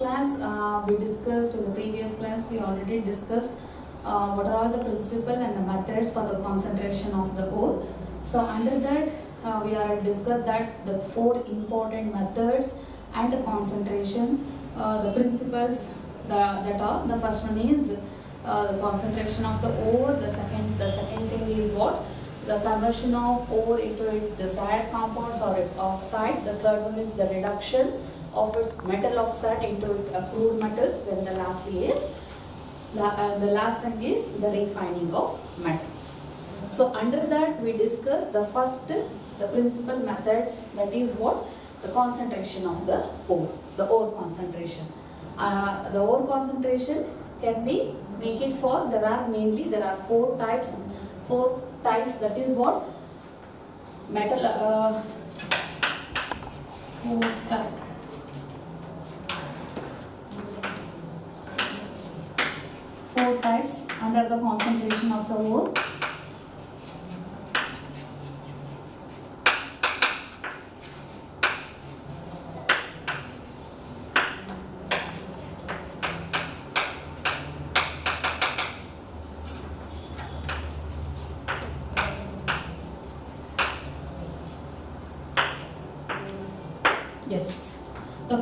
Class we discussed in the previous class. We already discussed what are all the principle and the methods for the concentration of the ore. So under that we are discussed that the four important methods and the concentration, the principles that are, the first one is the concentration of the ore. The second thing is what? The conversion of ore into its desired compounds or its oxide. The third one is the reduction of its metal oxide into crude metals. Then the lastly is the last thing is the refining of metals. So under that we discuss the first, the principal methods, that is what? The concentration of the ore concentration. The ore concentration can be make it for, there are four types, that is what? Metal four types under the concentration of the ore. Yes, the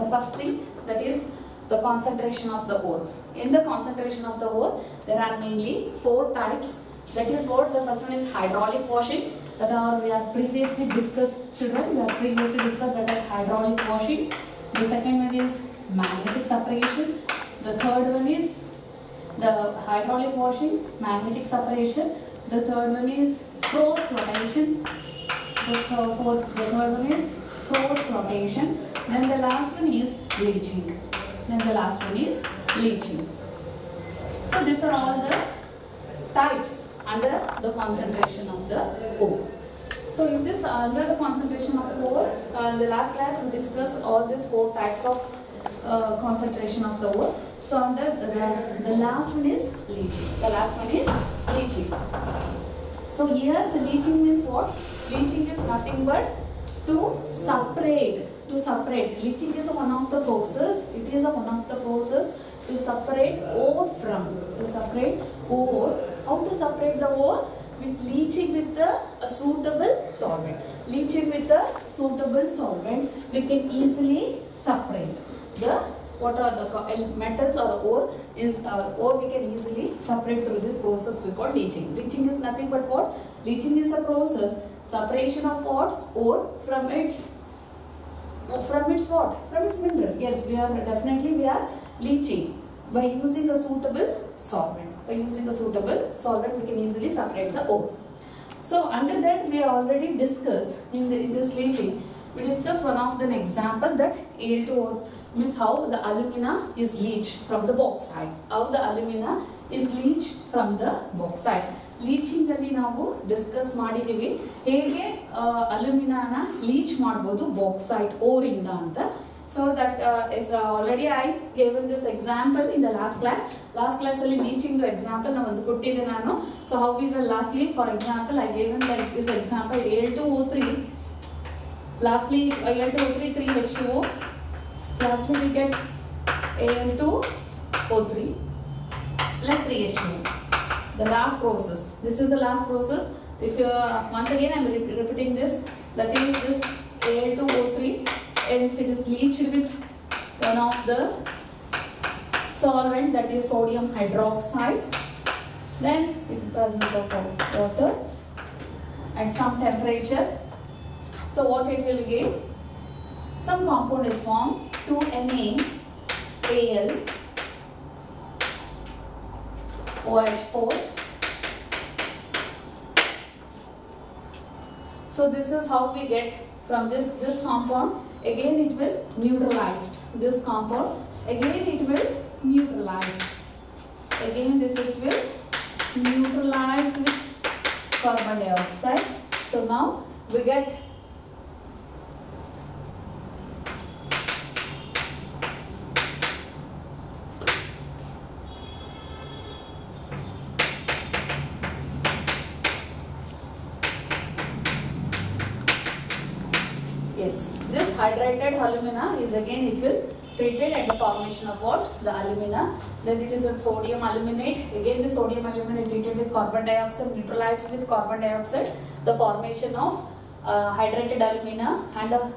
first thing, that is the concentration of the ore. In the concentration of the ore, there are mainly four types. That is what? The first one is hydraulic washing. We have previously discussed, children. We have previously discussed that as hydraulic washing. The second one is magnetic separation. The third one is the hydraulic washing, magnetic separation. The third one is floor flotation. The third one is floor flotation. Then the last one is leaching. So these are all the types under the concentration of the ore. So in this under the concentration of ore, in the last class we discussed all these four types of concentration of the ore. So under the last one is leaching. So here the leaching is what? Leaching is nothing but to separate. Leaching is one of the process. It is one of the process to separate ore from. How to separate the ore? With leaching with a suitable solvent. We can easily separate what are the metals or ore we can easily separate through this process we call leaching. Leaching is nothing but what? Leaching is a process, separation of what? Ore from its what? From its mineral. Yes, we are leaching by using a suitable solvent. We can easily separate the ore. So under that we already discussed in this leaching. We discussed one of the example that Al2O means how the alumina is leached from the bauxite. Leaching alli ನಾವು discuss ಮಾಡಿದೀವಿ ಹೇಗೆ ಅಲ್ಯೂಮಿನಾನ leach ಮಾಡಬಹುದು bauxite or ಇಂದ ಅಂತ. So that is already I given this example in the last class. Last class ಅಲ್ಲಿ leaching example ನಾನು ಒಂದು ಕೊಟ್ಟಿದ್ದೆ ನಾನು. So how we will lastly, for example, I given that this example Al2O3. Lastly Al2O3 3H2O. Lastly we get Al2O3 plus 3H2O. The last process. This is the last process. If you once again I am repeating this. That is this Al2O3, and it is leached with one of the solvent, that is sodium hydroxide. Then in the presence of water at some temperature. So what it will give? Some compound is formed, 2NaAl OH4. So this is how we get from this compound. Again it will neutralize this compound. Again it will neutralize. Again this it will neutralize with carbon dioxide. So now we get this hydrated alumina is again it will treated at the formation of what? The alumina. Then it is a sodium aluminate. Again the sodium aluminate treated with carbon dioxide, neutralized with carbon dioxide. The formation of hydrated alumina and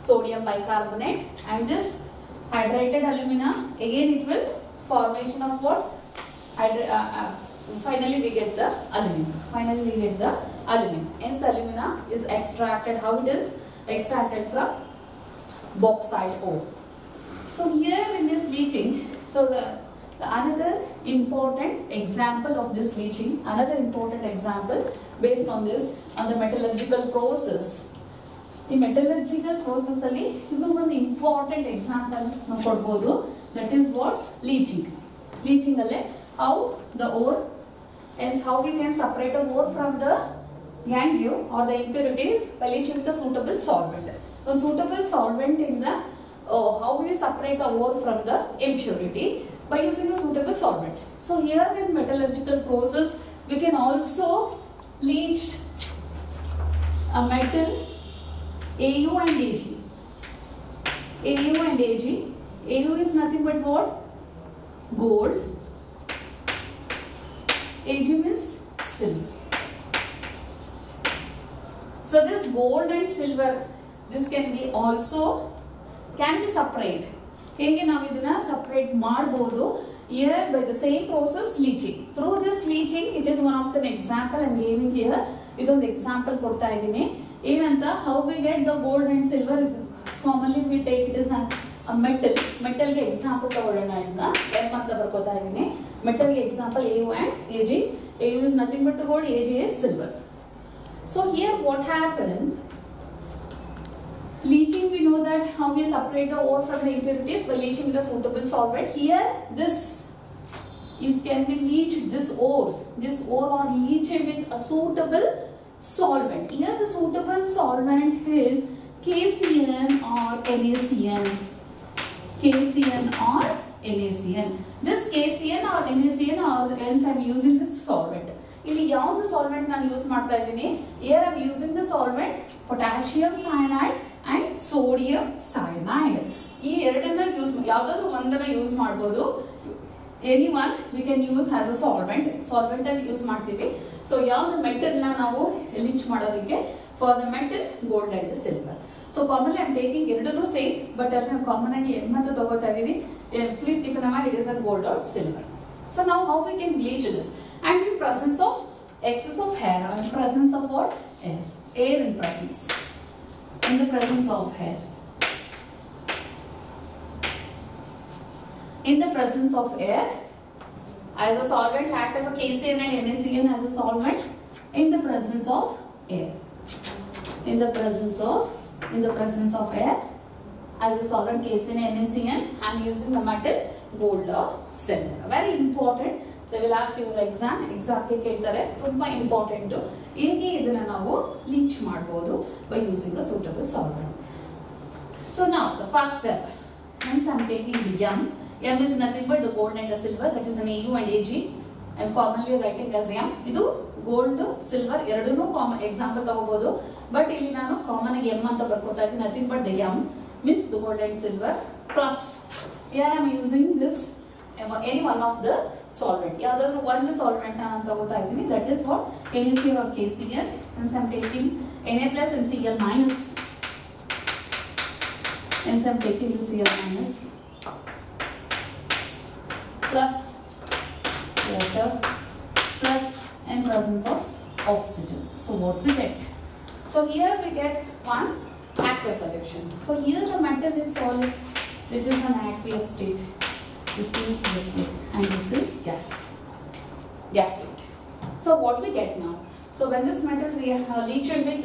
sodium bicarbonate. And this hydrated alumina, again it will formation of what? Finally we get the aluminum. Hence the alumina is extracted. How it is extracted? From bauxite ore. So here in this leaching, so the another important example of this leaching, another important example based on this, on the metallurgical process. The metallurgical process alli idu one important example ನಾವು ಕೊಡಬಹುದು. That is what? Leaching. Leaching alle how the ore is, how we can separate the ore from the gangue or the impurities by leaching with a suitable solvent. A suitable solvent in the how we separate the ore from the impurity by using a suitable solvent. So here in metallurgical process we can also leach a metal Au and Ag. Au and Ag. Au is nothing but what? Gold. Ag means silver. So this gold and silver, this can be also separate. ಹೇಗೆ ನಾವು ಇದನ್ನ separate ಮಾಡಬಹುದು? Here by the same process, leaching. Through this leaching, it is one of the example I am giving here. ಇದೊಂದು example ಕೊಡ್ತಾ ಇದ್ದೀನಿ. ಏನಂತ, how we get the gold and silver? Commonly we take it as a metal. Metal ಗೆ example ತಗೊಳ್ಳೋಣ ಇದನ್ನ. M ಅಂತ ಬರ್ಕೋತಾ ಇದ್ದೀನಿ. Metal ಗೆ example Au and Ag. Au is nothing but the gold, Ag is silver. So here what happened? Leaching, we know that how we separate the ore from the impurities by leaching with a suitable solvent. Here this can be leached, this ore are leached with a suitable solvent. Here the suitable solvent is KCN or NaCN. KCN or NaCN. This KCN or NaCN, or else I am using this solvent. ಇಲ್ಲಿ ಯಾವುದು solvent ನಾನು use ಮಾಡ್ತಾ ಇದ್ದೀನಿ? Here I am using the solvent potassium cyanide and sodium cyanide. ಈ ಎರಡನ್ನ use, ಯಾವುದಾದ್ರೂ ಒಂದನ್ನ use ಮಾಡಬಹುದು. Any one we can use as a solvent ಅಲ್ಲಿ ಯೂಸ್ ಮಾಡ್ತೀವಿ. ಸೊ ಯಾವುದು ಮೆಟಲ್ ನ ನಾವು ಲೀಚ್ ಮಾಡೋದಕ್ಕೆ? For the metal, gold and silver. So commonly I am taking ಎರಡನ್ನೂ ಸೇಮ್, ಬಟ್ ಅಲ್ಲಿ ನಾನು ಕಾಮನ್ ಆಗಿ M ಅಂತ ತಗೋತಾ ಇದ್ದೀನಿ. Please keep in mind it is a gold or silver. So now how we can bleach this? And in presence of excess of air, or in presence of what? Air in presence. In the presence of air. In the presence of air, as a solvent act as a KCN and NaCN as a solvent. In the presence of air. In the presence of air, as a solvent KCN and NaCN, I am using the metal gold or silver. Very important. They will ask you exam ಗೆ ಕೇಳ್ತಾರೆ, ತುಂಬಾ important. ಹೇಗೆ ಇದನ್ನ ನಾವು leach ಮಾಡಬಹುದು? By using a suitable solvent. So now the first step, hence I am taking M. M is nothing but the gold and the silver, that is an Au and Ag. I am commonly writing as M. ಇದು gold, silver ಎರಡನ್ನೂ example ತಗೋಬಹುದು, but ಇಲ್ಲಿ ನಾನು common ಆಗಿ M ಅಂತ ಬರ್ಕೊತಾ ಇದ್ದೀನಿ. nothing but the M means the gold and silver plus here I am using this any one of the solvent. ಯಾವುದಾದ್ರೂ ಒಂದು solvent ನಾನು ತಗೋತಾ ಇದ್ದೀನಿ. that is what? NaCN or KCN. Hence I am taking Na plus and Cl minus. Hence I am taking the Cl minus plus water plus in presence of oxygen. So what we get? So here we get one aqueous solution. So here the metal is solid. It is an aqueous state. This is liquid and this is gas state. So what we get now? So when this metal leached with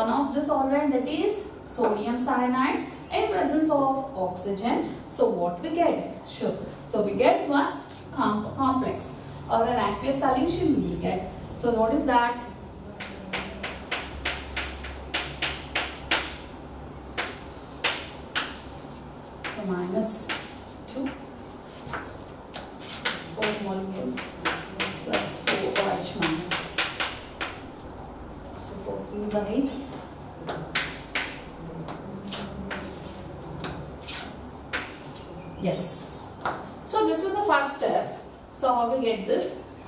one of the solvent, that is sodium cyanide, in presence of oxygen. So what we get? Sure. So we get one complex or an aqueous solution we will get. So what is that? So minus 2 is 4 molecules plus 4 OH minus. So 4 2s are 8. step, so how we get this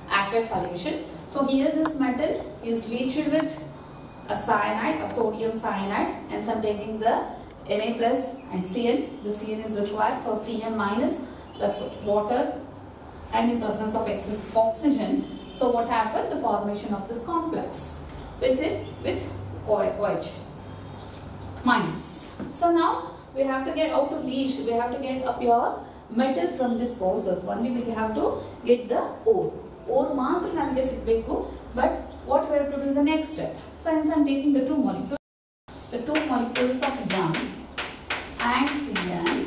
aqueous solution? So here this metal is leached with a cyanide, a sodium cyanide, and so I'm taking the Na plus and Cn. The Cn is required, so Cn minus plus water, and in presence of excess oxygen. So what happened? The formation of this complex with OH minus. So now we have to get out to leach. We have to get a pure metal from this process. Only we have to get the ore. Ore ಮಾತ್ರ ನಮಗೆ ಸಿಗಬೇಕು. But what we have to do in the next step? So hence I am taking the two molecules of N and Cn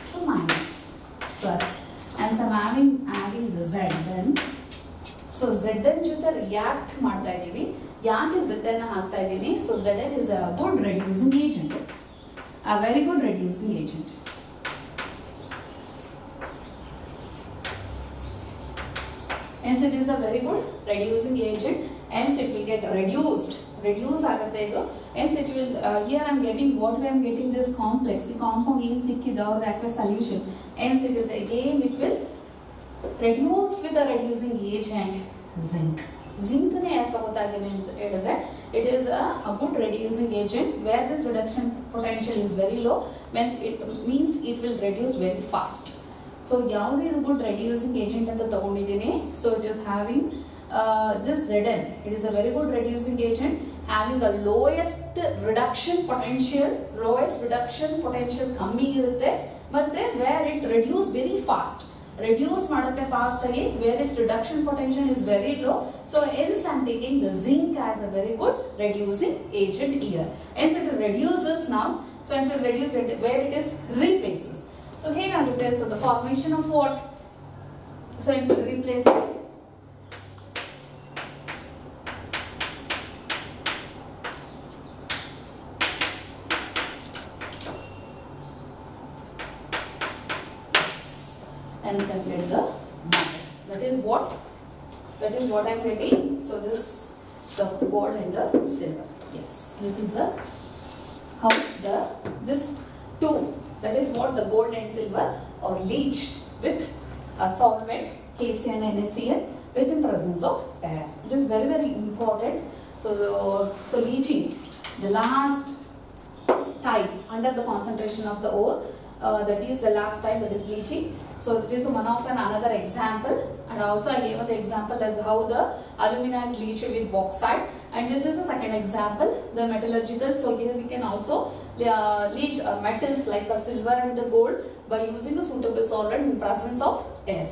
to minus plus, and so I am adding the Zn. So Zn ಜೊತೆ react ಮಾಡ್ತಾ ಇದೀವಿ. ಯಾಕೆ Zn ಹಾಕ್ತಾ ಇದೀನಿ? So Zn is a good reducing agent, a very good reducing agent. Hence it is a very good reducing agent. Hence it will get reduced. Reduce ಆಗುತ್ತೆ ಇದು. Hence it will. Here I am getting what I am getting this complex. The compound ಏನು ಸಿಕ್ಕಿದೆ or the aqueous solution. Hence it is again it will reduce with the reducing agent zinc. Zinc ne ಯಾಕೆ ತಗೋತಾ ಇದ್ದೀನಿ ಅಂತ ಹೇಳಿದ್ರೆ it is a good reducing agent where this reduction potential is very low. Means it will reduce very fast. So ಯಾವುದು ಇದು good reducing agent ಅಂತ ತಗೊಂಡಿದ್ದೀನಿ. So it is having this Zn. It is a very good reducing agent having a lowest reduction potential. Lowest reduction potential ಕಮ್ಮಿ ಇರುತ್ತೆ ಮತ್ತೆ where it reduce very fast. Reduce ಮಾಡುತ್ತೆ fast ಆಗಿ, where its reduction potential is very low. So else I am taking the zinc as a very good reducing agent here. Hence it reduces now. So I am to reduce it where it is replaces. So ಹೇಗಾಗುತ್ತೆ? So the formation of what? So it replaces and separate the metal. That is what I am getting. So this the gold and the silver. Yes, this is the how this two. That is what the gold and silver are leached with a solvent KCl and NaCl within presence of air. It is very very important. So leaching the last type under the concentration of the ore. That is the last type, that is leaching. So this is one of another example, and also I gave the example as how the alumina is leached with bauxite, and this is a second example, the metallurgical. So here we can also leach metals like the silver and the gold by using the suitable solvent in presence of air.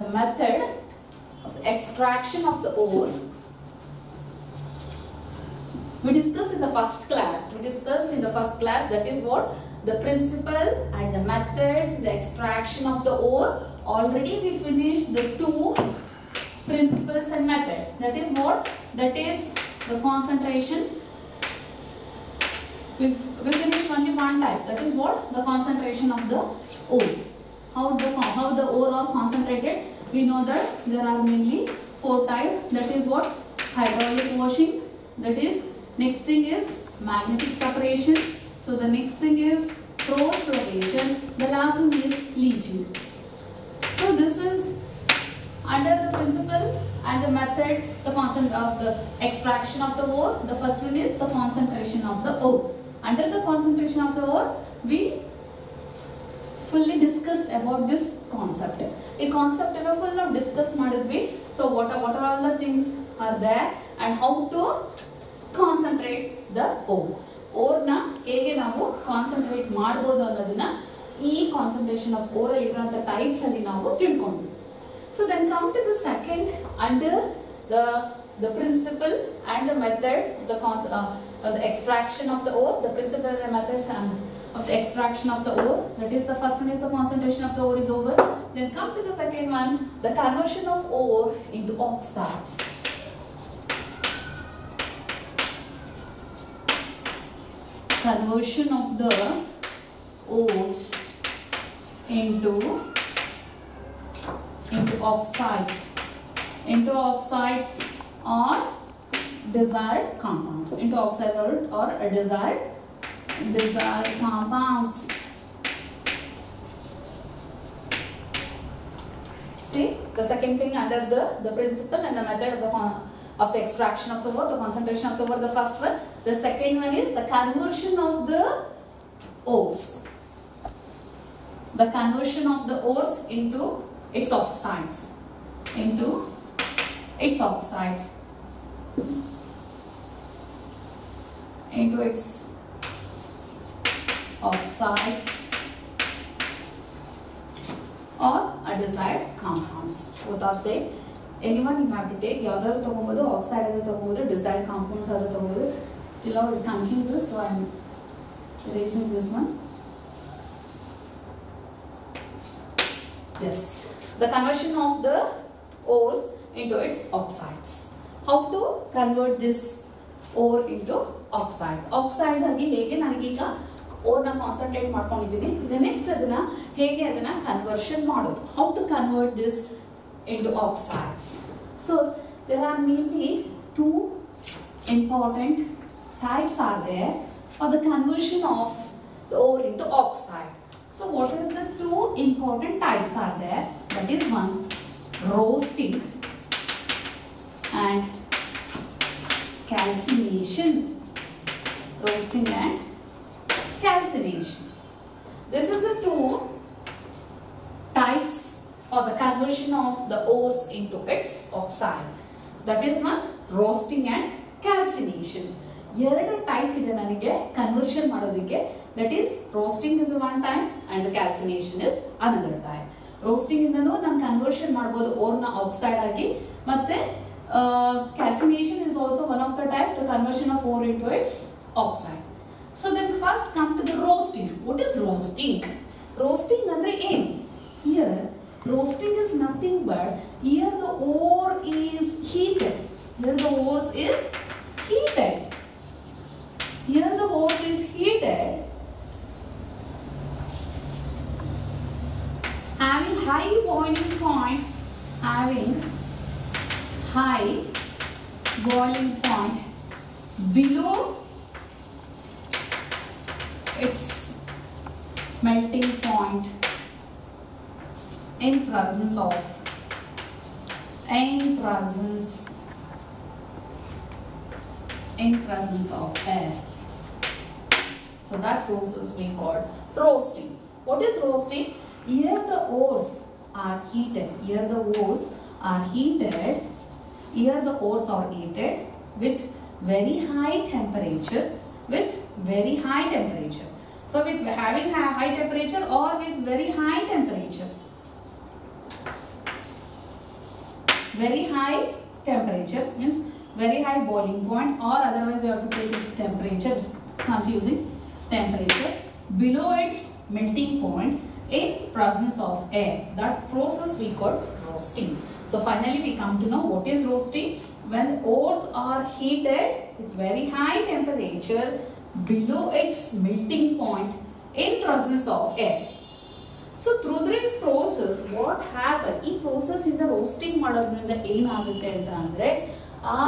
The method of extraction of the ore we discussed in the first class. That is what the principle and the methods in the extraction of the ore. Already we finished the two principles and methods. That is what? That is the concentration. We finished only one type. That is what? The concentration of the ore. How the ore are concentrated? We know that there are mainly four types. That is what? Hydraulic washing. That is, next thing is magnetic separation. So the next thing is flotation. The last one is leaching. So this is under the principle and the methods, the concept of the extraction of the ore. The first one is the concentration of the ore. Under the concentration of the ore, we fully discussed about this concept. The concept we full of discuss madidvi. So what are all the things are there and how to concentrate the ore. Ore na hege navu concentrate ಮಾಡಬಹುದು ಅನ್ನೋದನ್ನ ಈ concentration of ore ಅಲ್ಲಿ ಇರುವಂತ types ಅಲ್ಲಿ ನಾವು ತಿಳ್ಕೊಂಡ್ವಿ. So then come to the second under the principle and the methods the extraction of the ore, the principle and the methods of the extraction of the ore. That is, the first one is the concentration of the ore is over. Then come to the second one, the conversion of ore into oxides. Conversion of the ores into oxides. Or desired compounds, into oxide or desired compounds. See, the second thing under the principle and the method of the extraction of the ore, the concentration of the ore, the first one. The second one is the conversion of the ores. The conversion of the ores into its oxides. Into its oxides. Into its oxides or a desired compounds. Both are same. Anyone you have to take. Yadaru tagobodu, oxide adu tagobodu, desired compounds adu tagobodu. Still all it confuses, so I am erasing this one. Yes. The conversion of the ores into its oxides. How to convert this ore into oxides? Oxides agi hege nanage ಈಗ ore na concentrate ಮಾಡ್ಕೊಂಡಿದ್ದೀನಿ. ಈಗ next ಅದನ್ನ ಹೇಗೆ ಅದನ್ನ conversion ಮಾಡೋದು? How to convert this into oxides? So there are mainly two important types are there for the conversion of the ore into oxide. So what is the two important types are there? That is one, roasting and calcination. Roasting and calcination. This is the two types for the conversion of the ores into its oxide. That is one, roasting and calcination. ಎರಡು type ಇದೆ ನನಗೆ conversion ಮಾಡೋದಕ್ಕೆ. That is roasting is one time and the calcination is another time. Roasting ಇಂದನೂ ನಾನು conversion ಮಾಡಬಹುದು ಓರ್ನ oxide ಆಗಿ, ಮತ್ತೆ calcination is also one of the type, the conversion of ore into its oxide. So then first come to the roasting. What is roasting? Roasting andre ಏನು? Here roasting is nothing but here the ore is heated. Here the ore is heated. Here the ore is heated, having high boiling point, below its melting point in presence of air. So that process we call roasting. What is roasting? Here the ores are heated. Here the ores are heated with very high temperature. So with having high temperature or with very high temperature. Very high temperature means very high boiling point, or otherwise you have to take its temperature. It's confusing. Temperature below its melting point in presence of air. That process we call roasting. So finally we come to know what is roasting. When ores are heated with very high temperature below its melting point in presence of air. So through this process what happens? This process in the roasting ಮಾಡೋದ್ರಿಂದ ಏನಾಗುತ್ತೆ ಅಂತ ಅಂದ್ರೆ ಆ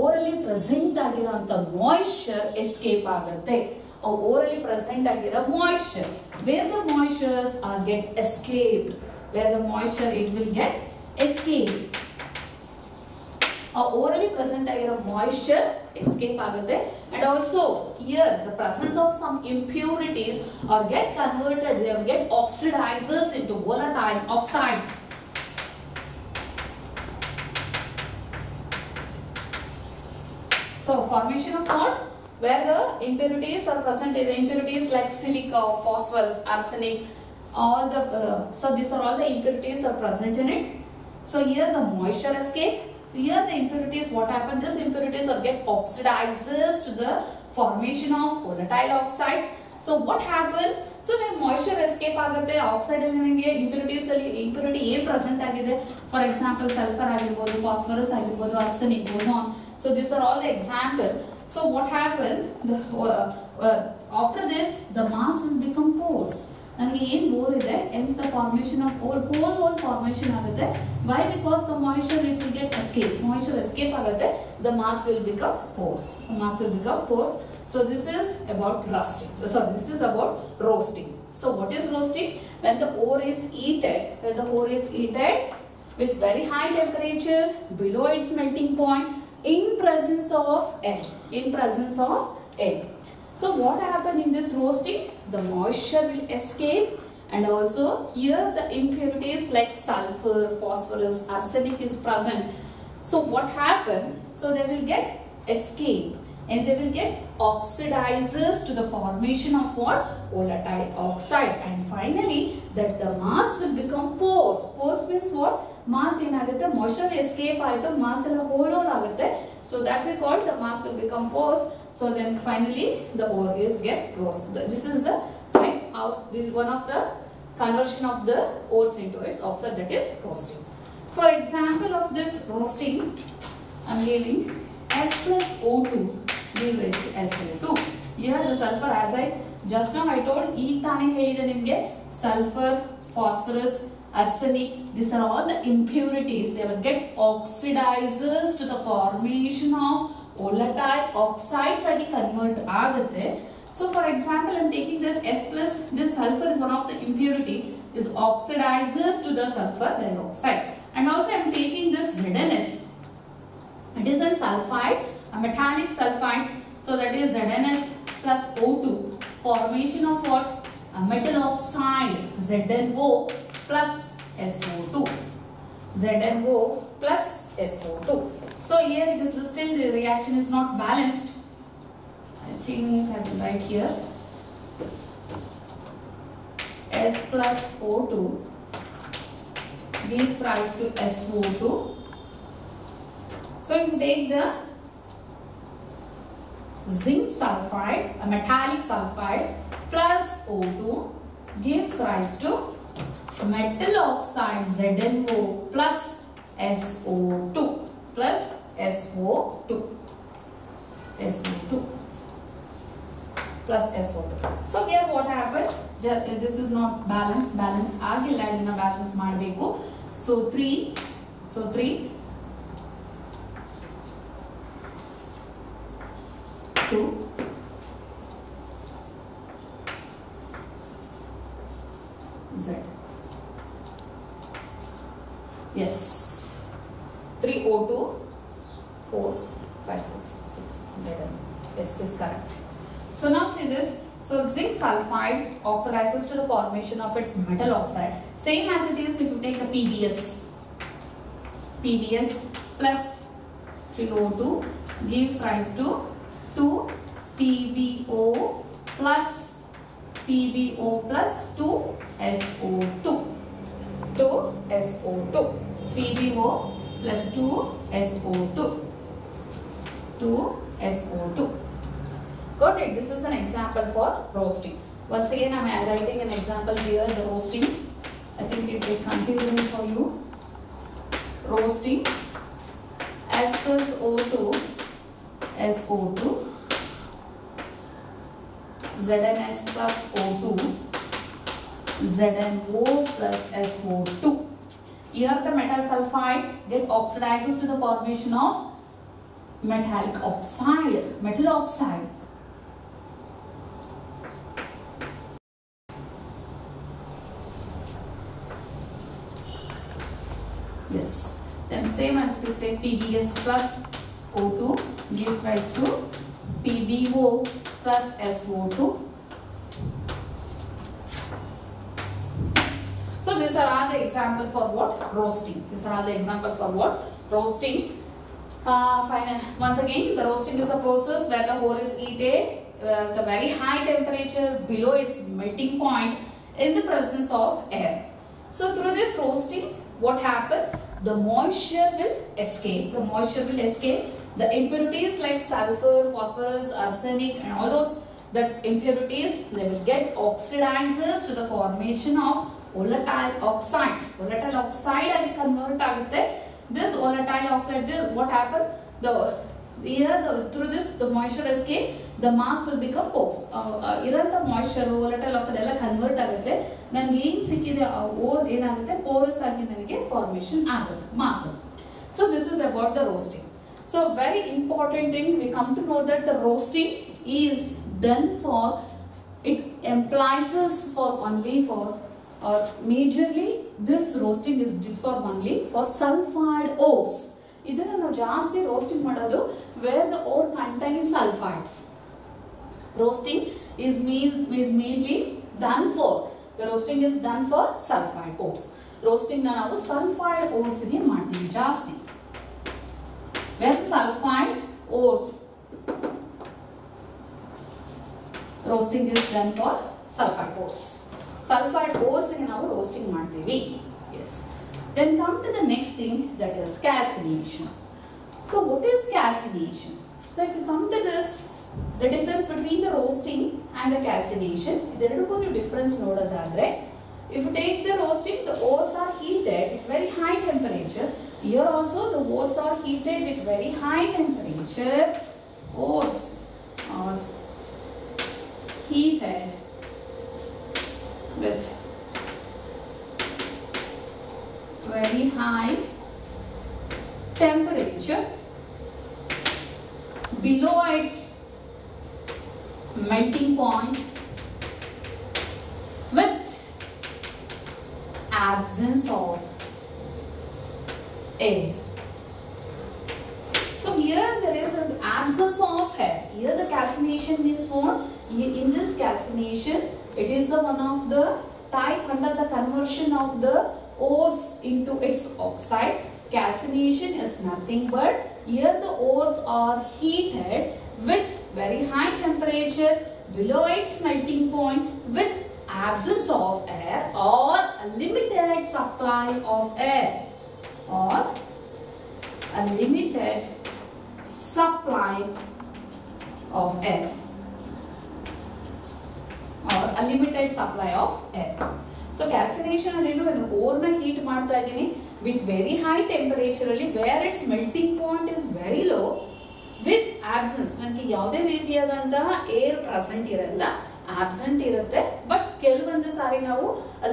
ಓರಲ್ಲಿ present ಆಗಿರುವಂತ moisture escape ಆಗುತ್ತೆ. Orally present agira moisture, where the moistures are get escaped, where the moisture it will get escaped. Orally present agira moisture escape agate, and also here the presence of some impurities or get converted, they will get oxidizes into volatile oxides. So formation of what? Where the impurities are present, the impurities like silica, phosphorus, arsenic, all the so these are all the impurities are present in it. So here the moisture escape. Here the impurities, what happen? These impurities are get oxidizes to the formation of volatile oxides. So what happen? So when moisture escape agate, oxide alli impurities alli impurity ಏನು present ಆಗಿದೆ? For example, sulfur ಆಗಿರಬಹುದು, phosphorus ಆಗಿರಬಹುದು, arsenic, boson. So these are all the example. So what happened? After this, the mass will become pores. ನನಗೆ ಏನು bore ಇದೆ hence the formation of whole formation ಆಗುತ್ತೆ. Why? Because the moisture it will get escape. Moisture escape ಆಗುತ್ತೆ, the mass will become pores. The mass will become pores. So this is about rusting. So this is about roasting. So what is roasting? When the ore is heated, with very high temperature below its melting point in presence of air. So what happens in this roasting? The moisture will escape, and also here the impurities like sulfur, phosphorus, arsenic is present. So what happens? So they will get escape and they will get oxidizes to the formation of what? Volatile oxide, and finally that the mass will become pores. Pores means what? Mass ಏನಾಗುತ್ತೆ, moisture escape ಆಯಿತು, mass ಎಲ್ಲ hole ಆಗುತ್ತೆ. So that we call the mass will become pores. So then finally the ore is get roasted. This is the type how this is one of the conversion of the ores into its oxide, that is roasting. For example of this roasting, I am giving S plus O2 give rise to SO2. Here the sulfur, as I just now I told, sulfur, phosphorus, arsenic, these are all the impurities. They will get oxidizes to the formation of volatile oxides agi convert agutte. So for example, I am taking the S plus, this sulfur is one of the impurity, is oxidizes to the sulfur dioxide, and also I am taking this ZnS. It is a sulfide, a metallic sulfides. So that is ZnS plus O2, formation of what? A metal oxide, ZnO plus SO2. ZnO plus SO2. So here it is still the reaction is not balanced. I think I will write here S plus O2 gives rise to SO2. So you take the zinc sulfide, a metallic sulfide, plus O2 gives rise to metal oxide ZnO plus SO2 plus SO2 plus SO2. So here what happened? This is not balanced. Balance agilla, idina balance ಮಾಡಬೇಕು. So 3 2 Z. Yes, 3 O2 4 5 6 Zn. Yes, is correct. So now see this. So zinc sulfide oxidizes to the formation of its metal oxide. Same as it is if you take the PbS plus 3O2 gives rise to 2 PbO plus 2 SO2. PbO plus 2 SO2. Got it? This is an example for roasting. Once again, I am writing an example here, the roasting. I think it will be confusing for you. Roasting, S plus O2, SO2, ZnS plus O2, ZnO plus SO2. Here the metal sulfide get oxidizes to the formation of metallic oxide, metal oxide. Yes. Then same as it is, take PbS plus O2 gives rise to PbO plus SO2. So these are all the example for what? Roasting. These are all the example for what? Roasting. Once again, the roasting is a process where the ore is heated at a very high temperature below its melting point in the presence of air. So through this roasting, what happens? The moisture will escape. The impurities like sulfur, phosphorus, arsenic, and all those that impurities, they will get oxidizes to the formation of volatile oxides. Volatile oxide and convert agutte. This volatile oxide, this what happened? The Here through this the moisture escape, the mass will become pores. ಇರಂತ moisture volatile oxide ಎಲ್ಲ convert ಆಗುತ್ತೆ, ನನಗೆ ಏನು ಸಿಕ್ಕಿದೆ ಆ or ಏನಾಗುತ್ತೆ ಪೋರಸ್ ಆಗಿ ನನಗೆ formation ಆಗುತ್ತೆ mass. So this is about the roasting. So very important thing, we come to know that the roasting is done for, it implies for only for, or majorly this roasting is did for only for sulfide ores. ಇದನ್ನು ನಾವು ಜಾಸ್ತಿ roasting ಮಾಡೋದು where the ore contains sulfides. Roasting is mainly done for, the roasting is done for sulfide ores. Roasting na ನಾವು sulfide ores ಗೆ ಮಾಡ್ತೀವಿ ಜಾಸ್ತಿ. Where the sulfide ores, roasting is done for sulfide ores. Sulfide ores ಗೆ ನಾವು roasting ಮಾಡ್ತೀವಿ. Yes. Then come to the next thing, that is calcination. So what is calcination? So if you come to this, the difference between the roasting and the calcination, ಇದೆರಡಕ್ಕೂ ನೀವು difference ನೋಡೋದಾದ್ರೆ, if you take the roasting, the ores are heated at very high temperature. Here also the ores are heated with very high temperature. Ores are heated with very high temperature below its melting point with absence of air. So here there is an absence of air. Here the calcination means what? In this calcination, it is the one of the type under the conversion of the ores into its oxide. Calcination is nothing but here the ores are heated with very high temperature below its melting point with absence of air or a limited supply of air, or a limited supply of air, or a limited supply of air. So calcination already when the ore na heat ಮಾಡ್ತಾ ಇದೀನಿ with very high temperature ಅಲ್ಲಿ where its melting point is very low with absence, ನನಗೆ ಯಾವುದೇ ರೀತಿಯಾದಂತಹ air present ಇರಲ್ಲ, absent ಇರುತ್ತೆ. But ಕೆಲವೊಂದು ಸಾರಿ ನಾವು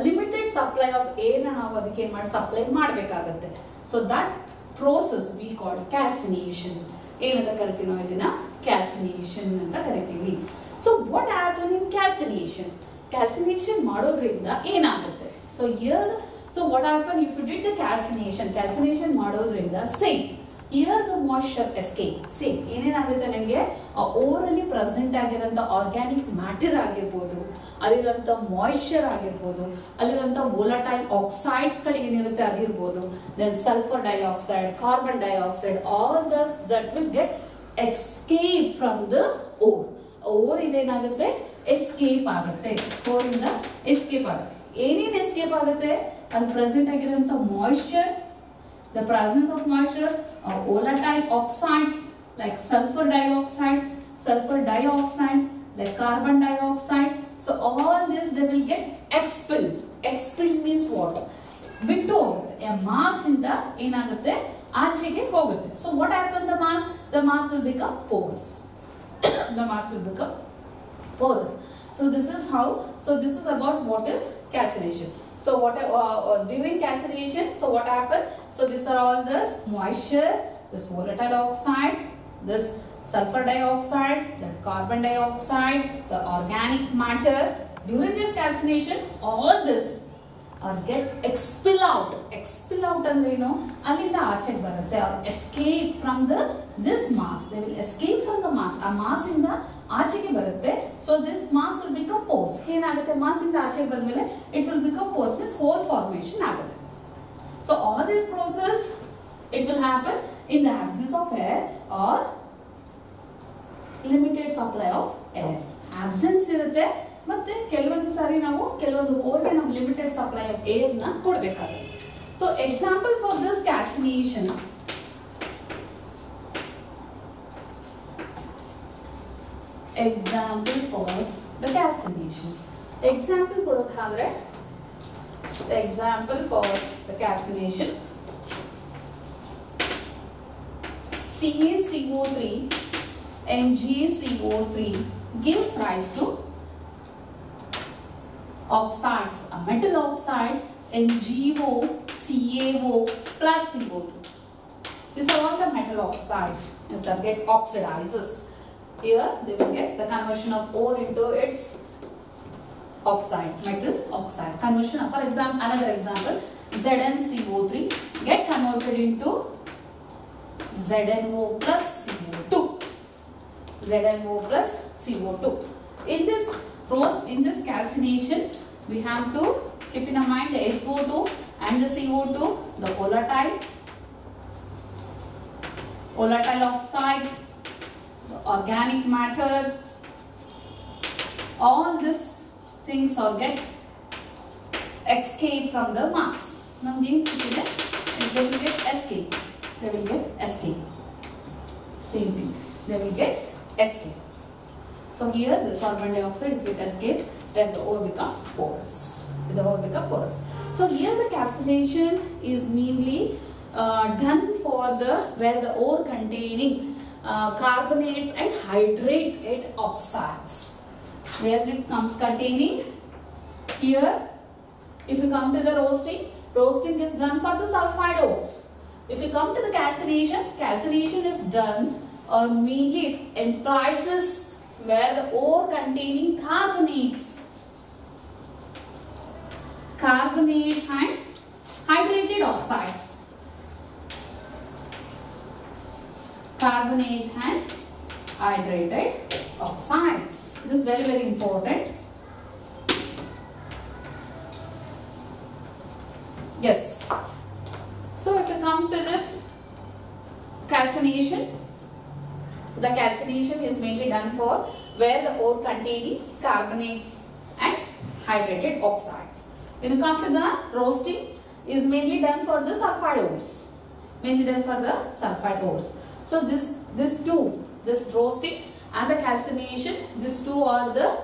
ಲಿಮಿಟೆಡ್ ಸಪ್ಲೈ ಆಫ್ ಏರ್ ನಾವು ಅದಕ್ಕೆ ಏನು ಮಾಡಿ ಸಪ್ಲೈ ಮಾಡಬೇಕಾಗುತ್ತೆ. So that process we call calcination. ಏನಂತ ಕರಿತೀವಿ ನಾವು ಇದನ್ನ? ಕ್ಯಾಲ್ಸಿನೇಷನ್ ಅಂತ ಕರಿತೀವಿ. So what happen in calcination? Calcination ಮಾಡೋದ್ರಿಂದ ಏನಾಗುತ್ತೆ? So here, so what happen if you did the calcination ಮಾಡೋದ್ರಿಂದ same here the moisture escape. Same ಏನೇನಾಗುತ್ತೆ ನನಗೆ ಓರಲ್ಲಿ ಪ್ರೆಸೆಂಟ್ ಆಗಿರೋಂಥ ಆರ್ಗ್ಯಾನಿಕ್ ಮ್ಯಾಟರ್ ಆಗಿರ್ಬೋದು, ಅಲ್ಲಿರೋಂಥ ಮಾಯ್ಶ್ಚರ್ ಆಗಿರ್ಬೋದು, ಅಲ್ಲಿರೋಂಥ ವೋಲಟೈಲ್ ಆಕ್ಸೈಡ್ಸ್ಗಳು ಏನಿರುತ್ತೆ ಅದಿರ್ಬೋದು, then sulphur dioxide, carbon dioxide, all thus that will get escape from the ore. ಓರಿಂದ ಏನಾಗುತ್ತೆ? ಎಸ್ಕೇಪ್ ಆಗುತ್ತೆ. ಓರಿಂದ ಎಸ್ಕೇಪ್ ಆಗುತ್ತೆ. ಏನೇನು ಎಸ್ಕೇಪ್ ಆಗುತ್ತೆ? ಅಲ್ಲಿ ಪ್ರೆಸೆಂಟ್ ಆಗಿರೋಂಥ moisture, the presence of moisture, volatile oxides like sulfur dioxide, like carbon dioxide. So all this they will get expelled. Expelled means what? ಬಿಟ್ಟು ಹೋಗುತ್ತೆ. A mass ಇಂದ ಏನಾಗುತ್ತೆ? ಆಚೆಗೆ ಹೋಗುತ್ತೆ. So what happens the mass? The mass will become porous. The mass will become porous. So this is how. So this is about what is calcination. So what during calcination, so what happens? So these are all this moisture, this volatile oxide, this sulfur dioxide, the carbon dioxide, the organic matter. During this calcination, all this are get expel out. Expel out and alinda aachege barutte, or escape from this mass. They will escape from the mass. A mass inda ಆಚೆಗೆ ಬರುತ್ತೆ. So this mass will become pores. ಏನಾಗುತ್ತೆ? Mass ಇಂದ ಆಚೆಗೆ ಬಂದ್ಮೇಲೆ it will become pores, means hole formation ಆಗುತ್ತೆ. So all this process it will happen in the absence of air or limited supply of air. Absence ಇರುತ್ತೆ, ಮತ್ತೆ ಕೆಲವೊಂದು ಸಾರಿ ನಾವು ಕೆಲವೊಂದು ಓರ್ಗೆ ನಾವು ಲಿಮಿಟೆಡ್ ಸಪ್ಲೈ ಆಫ್ ಏರ್ ನ ಕೊಡಬೇಕಾಗುತ್ತೆ. So example for this calcination, example for the calcination. Example ಕೊಡೋದಾದ್ರೆ, the example for the calcination, CaCO3, MgCO3 gives rise to oxides. A metal oxide MgO, CaO plus CO2. These are all the metal oxides that get oxidizes. Here they will get the conversion of ore into its oxide, metal oxide. Conversion of, for example, another example, ZnCO3 get converted into ZnO plus CO2. ZnO plus CO2. In this calcination, we have to keep in mind the SO2 and the CO2, the volatile oxides, the organic matter, all these things are get escape from the mass. Now means they will get escape. They will get escape. Same thing. They will get escape. So here the carbon dioxide, if it escapes, then the ore becomes porous. So here the calcination is mainly done for where the ore containing carbonates and hydrated oxides. Where it is containing, here if you come to the roasting is done for the sulfide ores. If you come to the calcination is done or mainly it emphasizes where the ore containing carbonates and hydrated oxides. Carbonate and hydrated oxides. This is very, very important. Yes. So if you come to this calcination, the calcination is mainly done for where the ore containing carbonates and hydrated oxides. When you come to the roasting, is mainly done for the sulfide ores. So this roasting and the calcination, these two are the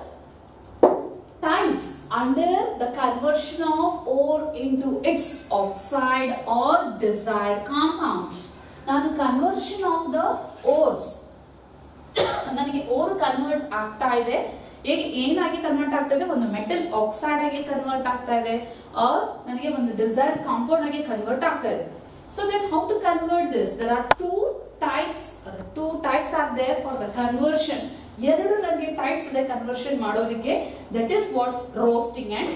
types under the conversion of ore into its oxide or desired compounds. Now the conversion of the ores. ನನಗೆ or convert ಆಗ್ತಾ ಇದೆ, ಹೇಗೆ ಏನಾಗಿ convert ಆಗ್ತಾ ಇದೆ, ಒಂದು metal oxide ಆಗಿ convert ಆಗ್ತಾ ಇದೆ, ಆರ್ ನನಗೆ ಒಂದು ಡಿಸೈರ್ಡ್ ಕಾಂಪೌಂಡ್ ಆಗಿ ಕನ್ವರ್ಟ್ ಆಗ್ತಾ ಇದೆ. So then how to convert this? There are two types are there for the conversion. ಎರಡು ನನಗೆ types ಇದೆ conversion ಮಾಡೋದಕ್ಕೆ. That is what roasting and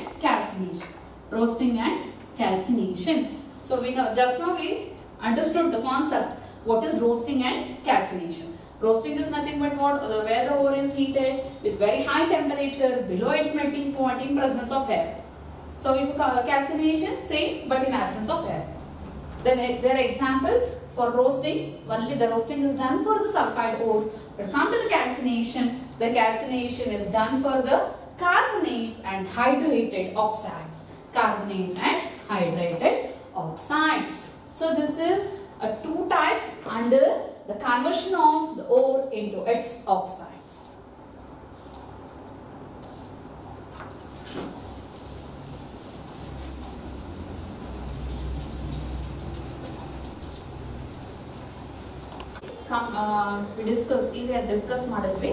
calcination. So we know just now we understood the concept. What is roasting and calcination? Roasting is nothing but what where the ore is heated with very high temperature below its melting point in presence of air. So if calcination, same but in absence of air. Then there are examples for roasting. Only the roasting is done for the sulfide ores. But come to the calcination is done for the carbonates and hydrated oxides. So this is two types under the conversion of the ore into its oxides. We discuss ಮಾಡಿದ್ವಿ,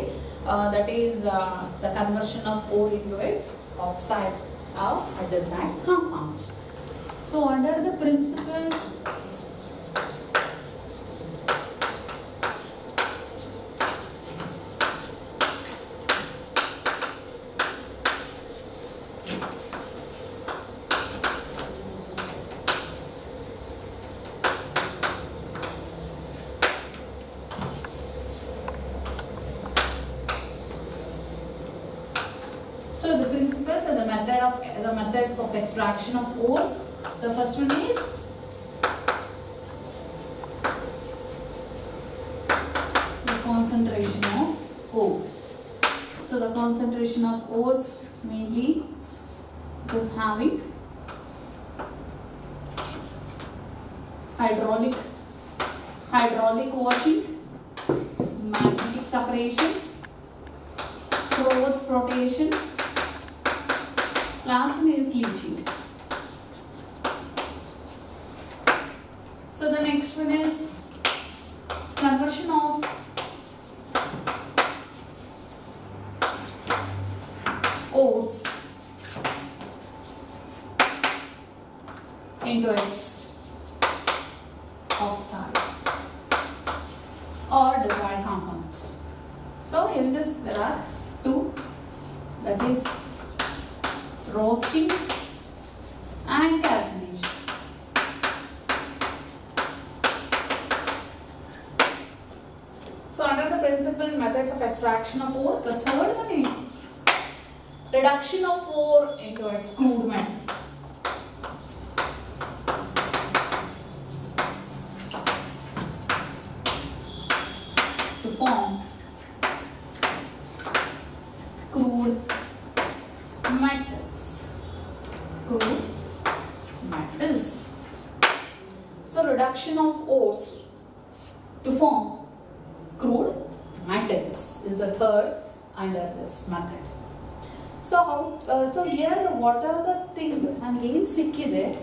that is the conversion of ore into its oxide or desired compounds. So under the principle the principles and the methods of extraction of ores. The first one is the concentration of ores. So the concentration of ores mainly is having hydraulic washing, magnetic separation, froth flotation. Last one is leaching. So the next one is conversion conversion of ores into its oxides or desired compounds. So in this there are two, that is roasting and calcination. So under the principal methods of extraction of ores, the third one is reduction of ore into its crude metal. To form crude metals. Crude metals. So reduction of ores to form crude metals is the third under this method. So here what are the things and again sikkide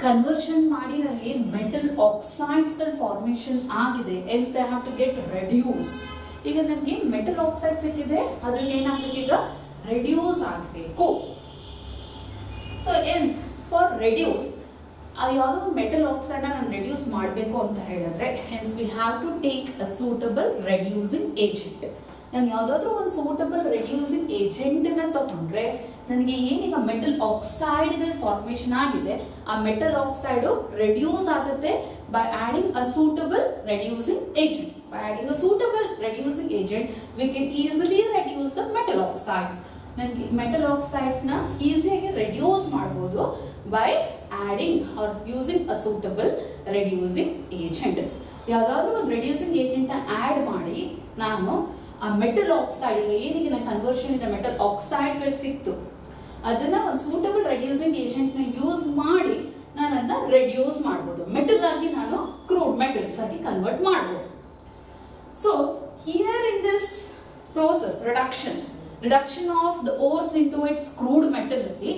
conversion ಮಾಡಿ ನನಗೆ metal oxides ಗಳ formation ಆಗಿದೆ, else they have to get reduced. ಈಗ ನನಗೆ metal oxide ಸಿಕ್ಕಿದೆ, ಅದು ಏನಾಗಬೇಕು ಈಗ reduce ಆಗಬೇಕು. So else for reduce ಯಾವುದು metal oxide ನಾನು reduce ಮಾಡಬೇಕು ಅಂತ ಹೇಳಿದ್ರೆ hence we have to take a suitable reducing agent. ನಾನು ಯಾವುದಾದ್ರೂ ಒಂದು ಸೂಟಬಲ್ ರೆಡ್ಯೂಸಿಂಗ್ ಏಜೆಂಟ್ ಅನ್ನು ತಗೊಂಡ್ರೆ ನನಗೆ ಏನೀಗ ಮೆಟಲ್ ಆಕ್ಸೈಡ್ ಗಳ ಫಾರ್ಮೇಷನ್ ಆಗಿದೆ, ಆ ಮೆಟಲ್ ಆಕ್ಸೈಡ್ ರೆಡ್ಯೂಸ್ ಆಗುತ್ತೆ by adding a suitable reducing agent. By adding a suitable reducing agent we can easily reduce the metal oxides. ನನಗೆ ಮೆಟಲ್ ಆಕ್ಸೈಡ್ಸ್ ನ ಈಸಿಯಾಗಿ ರೆಡ್ಯೂಸ್ ಮಾಡಬಹುದು by adding are using a suitable reducing agent. ಯಾವುದಾದ್ರೂ ಒಂದು reducing agent add ಮಾಡಿ ನಾನು ಆ metal oxide ಏನಕ್ಕೆ ಕನ್ವರ್ಷನ್ ಇಂದ ಮೆಟಲ್ ಆಕ್ಸೈಡ್ ಗಳು ಸಿಕ್ತು ಅದನ್ನ ಒಂದು ಸೂಟಬಲ್ ರೆಡ್ಯೂಸಿಂಗ್ ಏಜೆಂಟ್ ನ ಯೂಸ್ ಮಾಡಿ ನಾನು ಅದನ್ನ ರೆಡ್ಯೂಸ್ ಮಾಡಬಹುದು, ಮೆಟಲ್ ಆಗಿ ನಾನು ಕ್ರೂಡ್ ಮೆಟಲ್ಸ್ ಆಗಿ ಕನ್ವರ್ಟ್ ಮಾಡಬಹುದು. So here in this process reduction of the ores into its crude metal ಅಲ್ಲಿ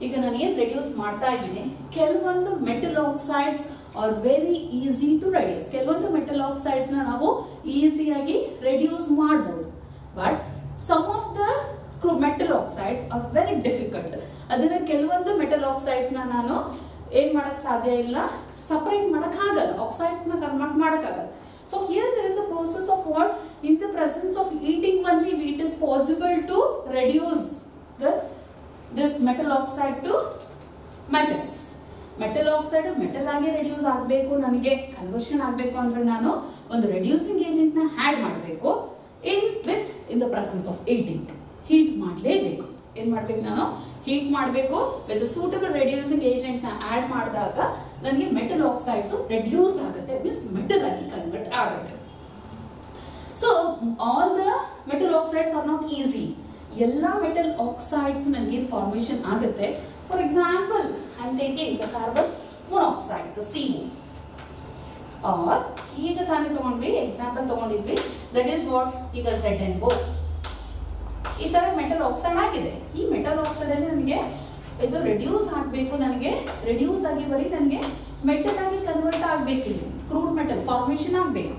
ಈಗ ನಾನು ಏನು ರೆಡ್ಯೂಸ್ ಮಾಡ್ತಾ ಇದ್ದೀನಿ, ಕೆಲವೊಂದು metal oxides are very easy to reduce. ಕೆಲವೊಂದು ಮೆಟಲ್ ಆಕ್ಸೈಡ್ಸ್ ನ ನಾವು ಈಸಿಯಾಗಿ ರೆಡ್ಯೂಸ್ ಮಾಡಬಹುದು, but some of the metal oxides are very difficult. ಅದನ್ನ ಕೆಲವೊಂದು ಮೆಟಲ್ ಆಕ್ಸೈಡ್ಸ್ ನ ನಾನು ಏನ್ ಮಾಡಕ್ ಸಾಧ್ಯ ಇಲ್ಲ, ಸಪರೇಟ್ ಮಾಡಕ್ ಆಗಲ್ಲ, ಆಕ್ಸೈಡ್ಸ್ ನ ಕನ್ವರ್ಟ್ ಮಾಡಕ್ ಆಗಲ್ಲ. So here there is a process of what, in the presence of heating only it is possible to reduce this metal oxide to metals. Metal oxide metal ಆಗಿ ರೆಡ್ಯೂಸ್ ಆಗಬೇಕು, ನನಗೆ conversion ಆಗಬೇಕು ಅಂದ್ರೆ ನಾನು ಒಂದು ರೆಡ್ಯೂಸಿಂಗ್ ಏಜೆಂಟ್ ನ add ಮಾಡಬೇಕು in the presence of heat ಮಾಡಲೇಬೇಕು. ಏನ್ ಮಾಡ್ಬೇಕು, ನಾನು ಹೀಟ್ ಮಾಡಬೇಕು ವಿತ್ ಸೂಟಬಲ್ ರೆಡ್ಯೂಸಿಂಗ್ ಏಜೆಂಟ್ ನ ಆಡ್ ಮಾಡಿದಾಗ ನನಗೆ ಮೆಟಲ್ ಆಕ್ಸೈಡ್ಸ್ ರೆಡ್ಯೂಸ್ ಆಗುತ್ತೆ, ಮೀನ್ಸ್ ಮೆಟಲ್ ಆಗಿ ಕನ್ವರ್ಟ್ ಆಗುತ್ತೆ. So all the metal oxides R not easy. ಎಲ್ಲ ಮೆಟಲ್ ಆಕ್ಸೈಡ್ಸ್ ನನಗೆ ಫಾರ್ಮೇಶನ್ ಆಗುತ್ತೆ. For example, I am taking the carbon monoxide, the CO. Or, ಈಗ ತಾನೇ ತಗೊಂಡ್ವಿ ಎಕ್ಸಾಂಪಲ್ ತಗೊಂಡಿದ್ವಿ, ದಟ್ ಈಸ್ ವಾಟ್, ಈಗ ZnO. ಈ ತರ ಮೆಟಲ್ ಆಕ್ಸೈಡ್ ಆಗಿದೆ. ಈ ಮೆಟಲ್ ಆಕ್ಸೈಡ್ ಅಲ್ಲಿ ನನಗೆ ಇದು ರೆಡ್ಯೂಸ್ ಆಗಬೇಕು, ನನಗೆ ರೆಡ್ಯೂಸ್ ಆಗಿ ಬರೀ ನನಗೆ ಮೆಟಲ್ ಆಗಿ ಕನ್ವರ್ಟ್ ಆಗಬೇಕು, ಕ್ರೂಡ್ ಮೆಟಲ್ ಫಾರ್ಮೇಶನ್ ಆಗಬೇಕು.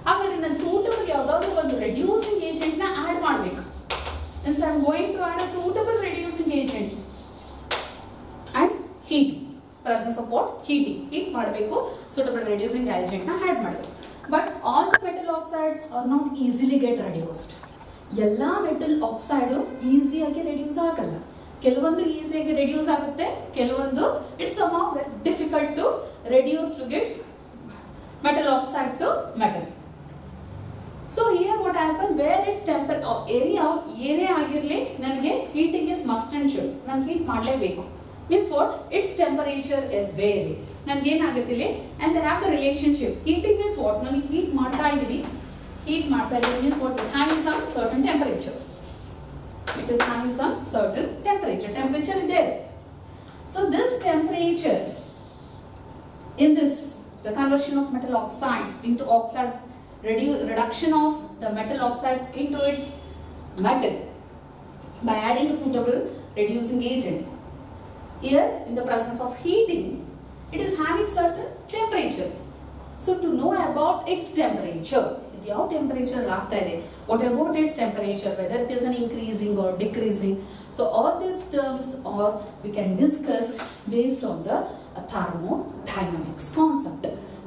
ಹಾಗಾದ್ರೆ ನಾನು ಸೂಟಬಲ್ ಯಾವ್ದಾದ್ರು ಒಂದು ರೆಡ್ಯೂಸಿಂಗ್ ಏಜೆಂಟ್ ನ ಆಡ್ ಮಾಡಬೇಕು. Hence I am going to add a suitable reducing agent and heating. Presence of what? Heating. Heat ಮಾಡಬೇಕು, suitable reducing agent ನ add ಮಾಡಬೇಕು. But all the metal oxides are not easily get reduced. ಎಲ್ಲ metal oxide ಈಸಿಯಾಗಿ reduce ಆಗಲ್ಲ. ಕೆಲವೊಂದು ಈಸಿಯಾಗಿ reduce ಆಗುತ್ತೆ, ಕೆಲವೊಂದು it's somehow difficult to reduce to get metal oxide to metal. So here what happened, where its temperature ಏನೇ ಆಗಿರಲಿ ನನಗೆ heating is must and should. ನಾನು ಹೀಟ್ ಮಾಡಲೇಬೇಕು. Means what? Its temperature is varied. ನನಗೆ ಏನಾಗುತ್ತೆ ಇಲ್ಲಿ, and they have the relationship. Heating means what? ನಾನು heat ಮಾಡ್ತಾ ಇದ್ದೀನಿ means what? Is having some certain temperature. It is having some certain temperature. Temperature is there. So this temperature in this, the conversion of metal oxides into oxide, reduction of the metal oxides into its metal by adding a suitable reducing agent. Here in the process of heating, it is having certain temperature. So to know about its temperature, ಯಾವ temperature ಆಗ್ತಾ ಇದೆ, what about its temperature, whether it is an increasing or decreasing. So all these terms we can discuss based on the thermodynamics concept.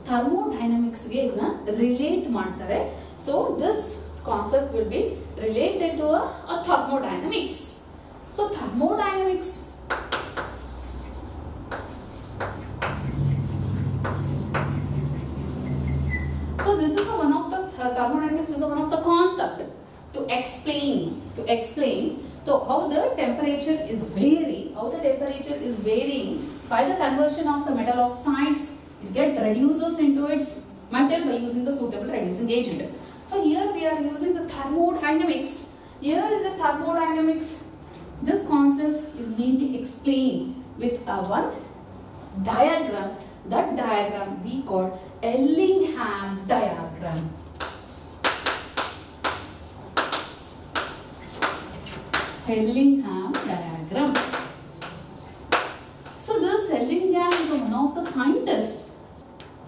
Thermodynamics ಗೆ ಇದನ್ನ relate ಮಾಡ್ತಾರೆ. So this concept will be related to a thermodynamics. So thermodynamics this is one of the thermodynamics is one of the concept to explain so how the temperature is varying by the conversion of the metal oxides. It get reduces into its metal by using the suitable reducing agent. So here we are using the thermodynamics. Here in the thermodynamics, this concept is mainly explained with one diagram. That diagram we call Ellingham diagram. Ellingham diagram. So this Ellingham is one of the scientists.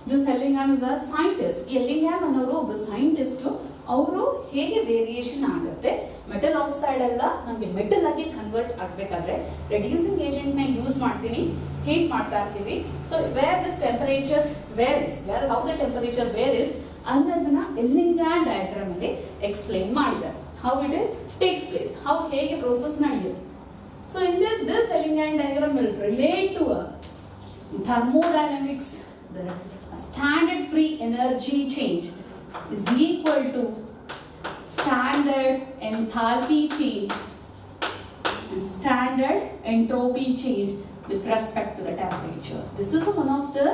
This Ellingham is a scientist. Ellingham ಅನ್ನೋರು ಒಬ್ಬ scientist. ಅವರು ಹೇಗೆ variation ಆಗುತ್ತೆ metal oxide ಎಲ್ಲ ನಮಗೆ metal ಆಗಿ convert ಆಗಬೇಕಾದ್ರೆ reducing agent ನ ಯೂಸ್ ಮಾಡ್ತೀನಿ, ಹೀಟ್ ಮಾಡ್ತಾ ಇರ್ತೀವಿ. So where this temperature how the temperature varies ಅನ್ನೋದನ್ನ ಎಲ್ಲಿಂಗ್ಹ್ಯಾಮ್ ಡಯಾಗ್ರಾಮ್ ಅಲ್ಲಿ ಎಕ್ಸ್ಪ್ಲೈನ್ ಮಾಡಿದ್ದಾರೆ. How it takes place, how ಹೇಗೆ ಪ್ರೋಸೆಸ್ ನಡೆಯುತ್ತೆ. So in this Ellingham diagram will relate to thermodynamics. The standard free energy change is equal to standard enthalpy change and standard entropy change with respect to the temperature. This is one of the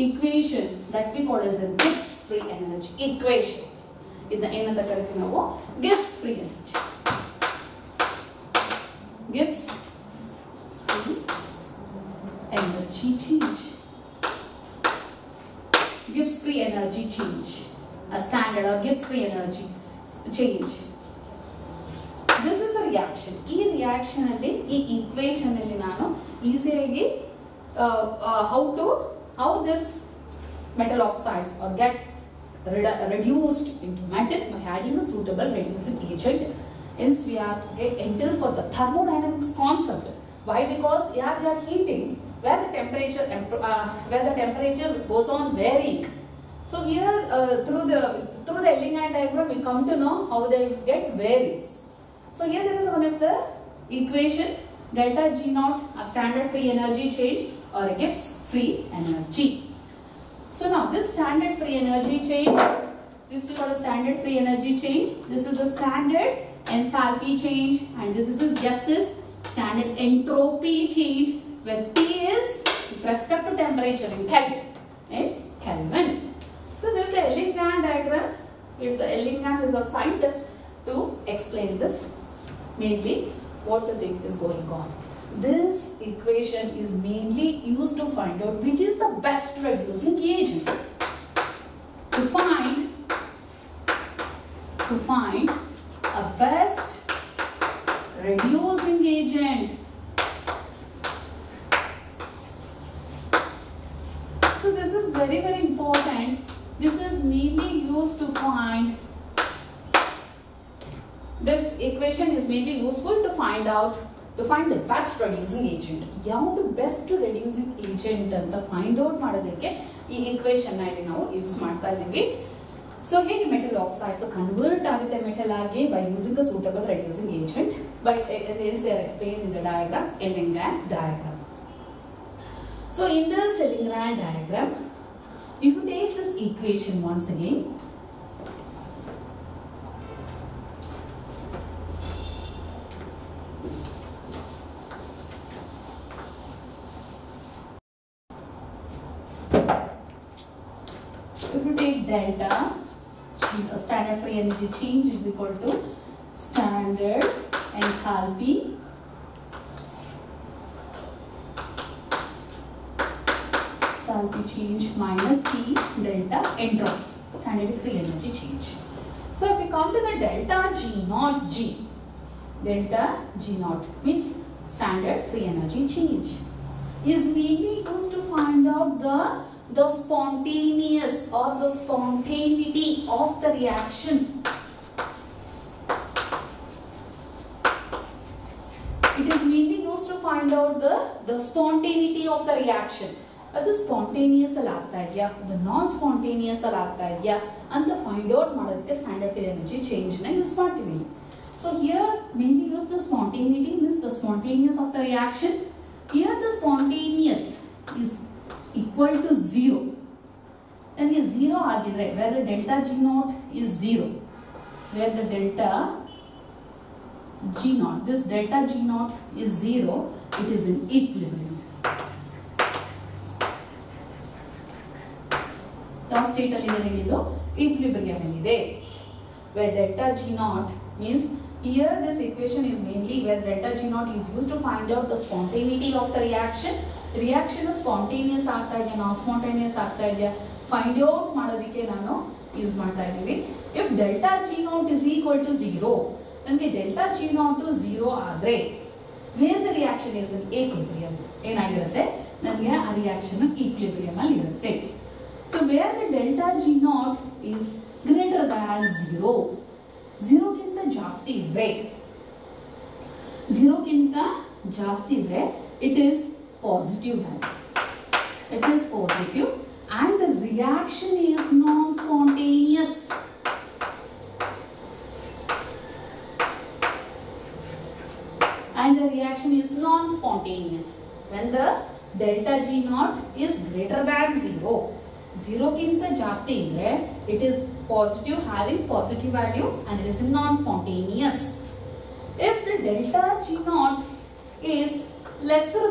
equation that we call as a Gibbs free energy equation. ಇದನ್ನ ಏನಂತ ಕರಿತೀವಿ ನಾವು? Gibbs free energy. Gibbs free energy change. Gibbs free energy change. A standard or Gibbs free energy change. This is the reaction. ಈ reaction ಅಲ್ಲಿ ಈ equation ಅಲ್ಲಿ ನಾನು easily how this metal oxides or get reduced into metal by adding a suitable reducing agent. Hence we are enter for the thermodynamics concept. Why? Because here we are heating where the temperature goes on varying. So here through the Ellingham diagram we come to know how they get varies. So here there is one of the equation delta G naught, a standard free energy change or a Gibbs free energy. So now this standard free energy change, this we call a standard free energy change. This is a standard enthalpy change and this is S is standard entropy change, where T is with respect to temperature in Kelvin. So this is the Ellingham diagram. If the Ellingham is a scientist to explain this, mainly what the thing is going on. This equation is mainly used to find out which is the best reducing agent. To find a best reducing agent. So this is very important. This is mainly used to find, this equation is mainly useful to find the best reducing agent. ಯಾವುದು best reducing agent ಅಂತ find out ಮಾಡೋದಕ್ಕೆ ಈ equation ನ ಇಲ್ಲಿ ನಾವು use ಮಾಡ್ತಾ ಇದ್ದೀವಿ. So ಹೇಗೆ metal oxides convert ಆಗುತ್ತೆ metal ಆಗಿ by using a suitable reducing agent by this they are explained in the diagram, Ellingham diagram. So in this Ellingham diagram, if you take this equation once again, if you take delta standard free energy change is equal to standard enthalpy change minus T delta entropy, standard free energy change. So if we come to the delta G naught means standard free energy change is mainly used to find out the the spontaneous or the spontaneity of the reaction. It is mainly used to find out the spontaneity of the reaction. ಅದು spontaneous ಅಲ್ಲಿ ಆಗ್ತಾ ಇದೆಯಾ, ಅದು ನಾನ್ spontaneous ಅಲ್ಲಿ ಆಗ್ತಾ ಇದೆಯಾ ಅಂತ find out ಮಾಡೋದಕ್ಕೆ ಸ್ಟ್ಯಾಂಡರ್ಡ್ ಫ್ರೀ ಎನರ್ಜಿ ಚೇಂಜ್ ನ ಯೂಸ್ ಮಾಡ್ತೀವಿ. So here mainly use the spontaneity, means the spontaneous of the reaction. Here the spontaneous is equal to 0. And is 0 agidre, where the delta G naught is 0, where the delta G naught, this delta G naught is 0, it is in equilibrium. ಯಾವ state ಅಲ್ಲಿ ಇದೆ ಹೇಳಿದ್ದು, equilibrium ಇದೆ. Where delta G naught means, here this equation is mainly where delta G naught is used to find out the spontaneity of the reaction. Reaction spontaneous ಆಗ್ತಾ ಇದೆಯಾ, ನಾನ್ spontaneous ಆಗ್ತಾ ಇದೆಯಾ find out ಮಾಡೋದಕ್ಕೆ ನಾನು ಯೂಸ್ ಮಾಡ್ತಾ ಇದ್ದೀವಿ. If delta G naught is equal to 0, ನನಗೆ delta G naught to 0 ಆದ್ರೆ where the reaction is in equilibrium ಏನಾಗಿರುತ್ತೆ, ನನಗೆ ಆ ರಿಯಾಕ್ಷನ್ ಈಕ್ವಿಲಿಬ್ರಿಯಂ ಅಲ್ಲಿ ಇರುತ್ತೆ. So where the delta G naught is greater than 0, 0 ಗಿಂತ ಜಾಸ್ತಿ ಇದ್ರೆ, 0 ಗಿಂತ ಜಾಸ್ತಿ ಇದ್ರೆ it is positive value. It is positive and the reaction is non-spontaneous. And the reaction is non-spontaneous when the delta G naught is greater than 0. 0 ಗಿಂತ ಜಾಸ್ತಿ ಇದ್ರೆ it is positive, having positive value, and it is non-spontaneous. If the delta G naught is lesser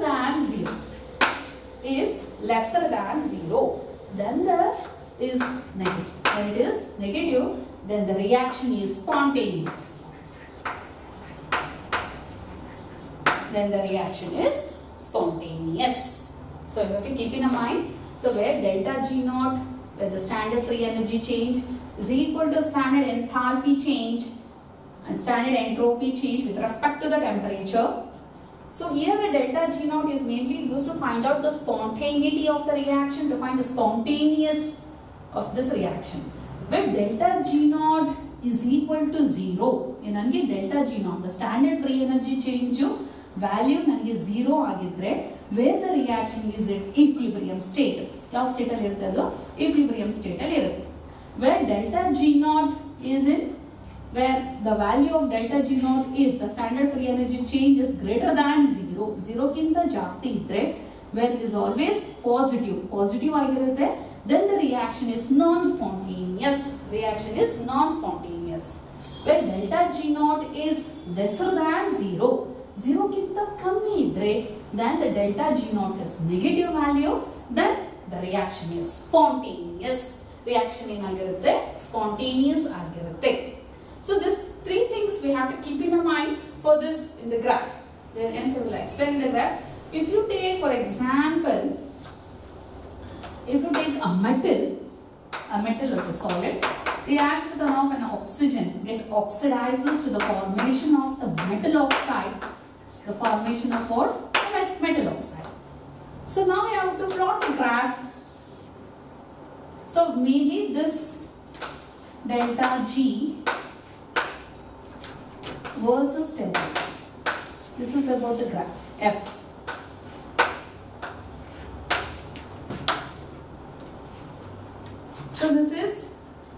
than 0, then there is negative. When it is negative, then the reaction is spontaneous. Then the reaction is spontaneous. So you have to keep in mind. So where delta G naught, where the standard free energy change is equal to standard enthalpy change and standard entropy change with respect to the temperature. So here the delta G naught is mainly used to find out the spontaneity of the reaction, to find the spontaneous of this reaction. Where delta G naught is equal to 0, ನನಗೆ delta G naught, the standard free energy change value ನನಗೆ 0 ಆಗಿದ್ರೆ where the reaction is at equilibrium state. ಯಾವ state ಅಲ್ಲಿ ಇರುತ್ತೆ, ಅದು equilibrium state ಅಲ್ಲಿ ಇರುತ್ತೆ. Where delta G naught is in, where the value of delta G naught is, the standard free energy change is greater than 0, 0 ಗಿಂತ ಜಾಸ್ತಿ ಇದ್ರೆ where it is always positive ಆಗಿರುತ್ತೆ, then the reaction is non-spontaneous. Reaction is non-spontaneous. Where delta G naught is lesser than 0, 0 ಗಿಂತ ಕಮ್ಮಿ ಇದ್ರೆ then the delta G naught is negative value, then the reaction is spontaneous. Reaction ಏನಾಗಿರುತ್ತೆ, spontaneous ಆಗಿರುತ್ತೆ. So these three things we have to keep in mind for this in the graph. Then hence I will explain the graph. If you take, for example, if you take a metal like a solid, reacts with an oxygen, it oxidizes to the formation of the metal oxide. The formation of what? Metal oxide. So now we have to plot the graph. So mainly this delta G versus temperature. This is about the graph F. So this is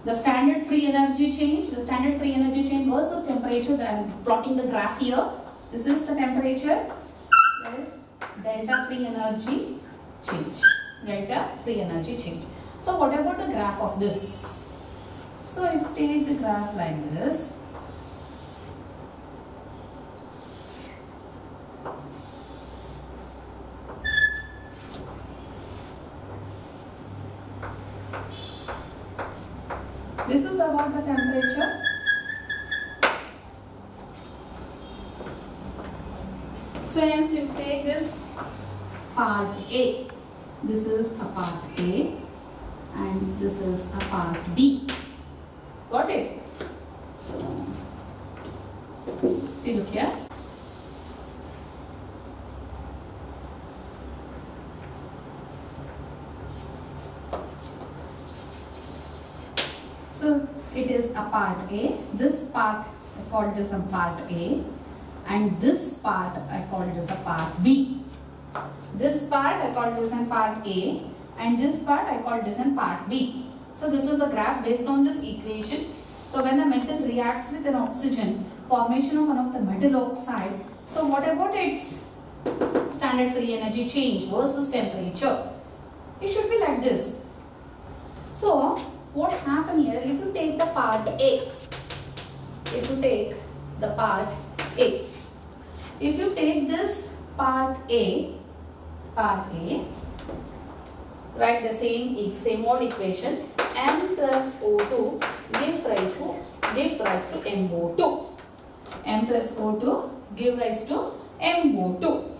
the standard free energy change. The standard free energy change versus temperature. I am plotting the graph here. This is the temperature. Delta free energy change. Delta free energy change. So what about the graph of this? So if you take the graph like this, this is about the temperature. So as you take this part A, this is a part A and this is a part B. Got it? So see, look here. So it is a part A. This part I call it as a part A, and this part I call it as a part B. This part I call it as a part A, and this part I call it as a part B. So this is a graph based on this equation. So when the metal reacts with an oxygen, formation of one of the metal oxide. So what about its standard free energy change versus temperature? It should be like this. So what happens here, if you take the part A, if you take the part A, if you take this part A, write the same old equation, M plus O2 gives rise to MO2. M plus O2 give rise to MO2.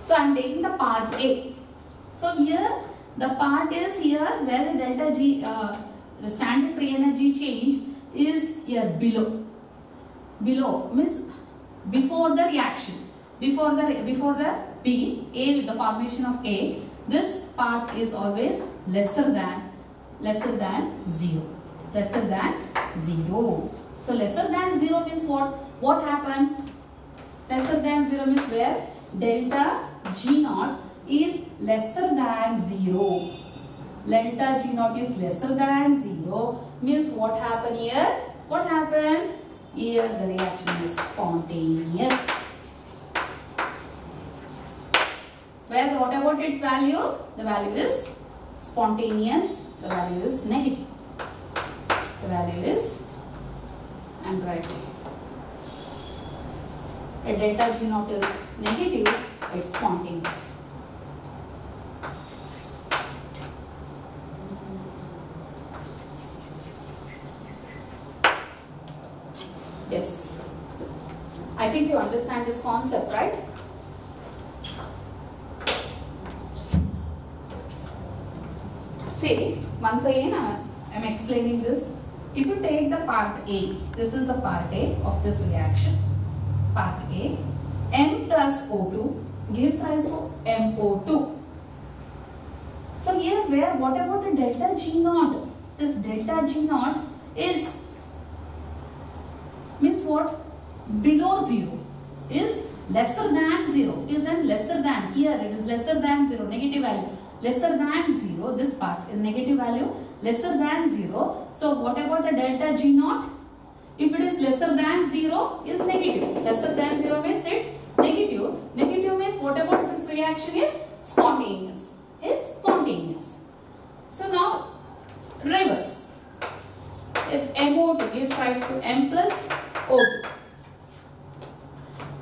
So I am taking the part A. So here the part is here where the delta G, the standard free energy change is here below. Below means before the reaction, before the B, A with the formation of A, this part is always lesser than 0. Lesser than 0. So lesser than 0 means what? What happened? Lesser than 0 means where delta G naught is lesser than 0. Delta G naught is lesser than 0 means what happened here? What happened? Here the reaction is spontaneous. Where what about its value? The value is spontaneous. The value is negative. The value is, I am writing. A delta G naught is negative, it's spontaneous. Yes. I think you understand this concept, right? See, once again I am explaining this. If you take the part A, this is a part A of this reaction. Part A, M plus O2 gives rise to MO2. So here where, what about the delta G naught? This delta G naught is, means what? Below 0, is lesser than 0, is in lesser than, here it is lesser than 0, negative value, lesser than 0, this part is negative value, lesser than 0. So what about the delta G naught? If it is lesser than 0, is negative. Lesser than 0 means it's negative. Negative means what about its reaction is spontaneous. Is spontaneous. So now reverse. If MO2 gives rise to M plus O2.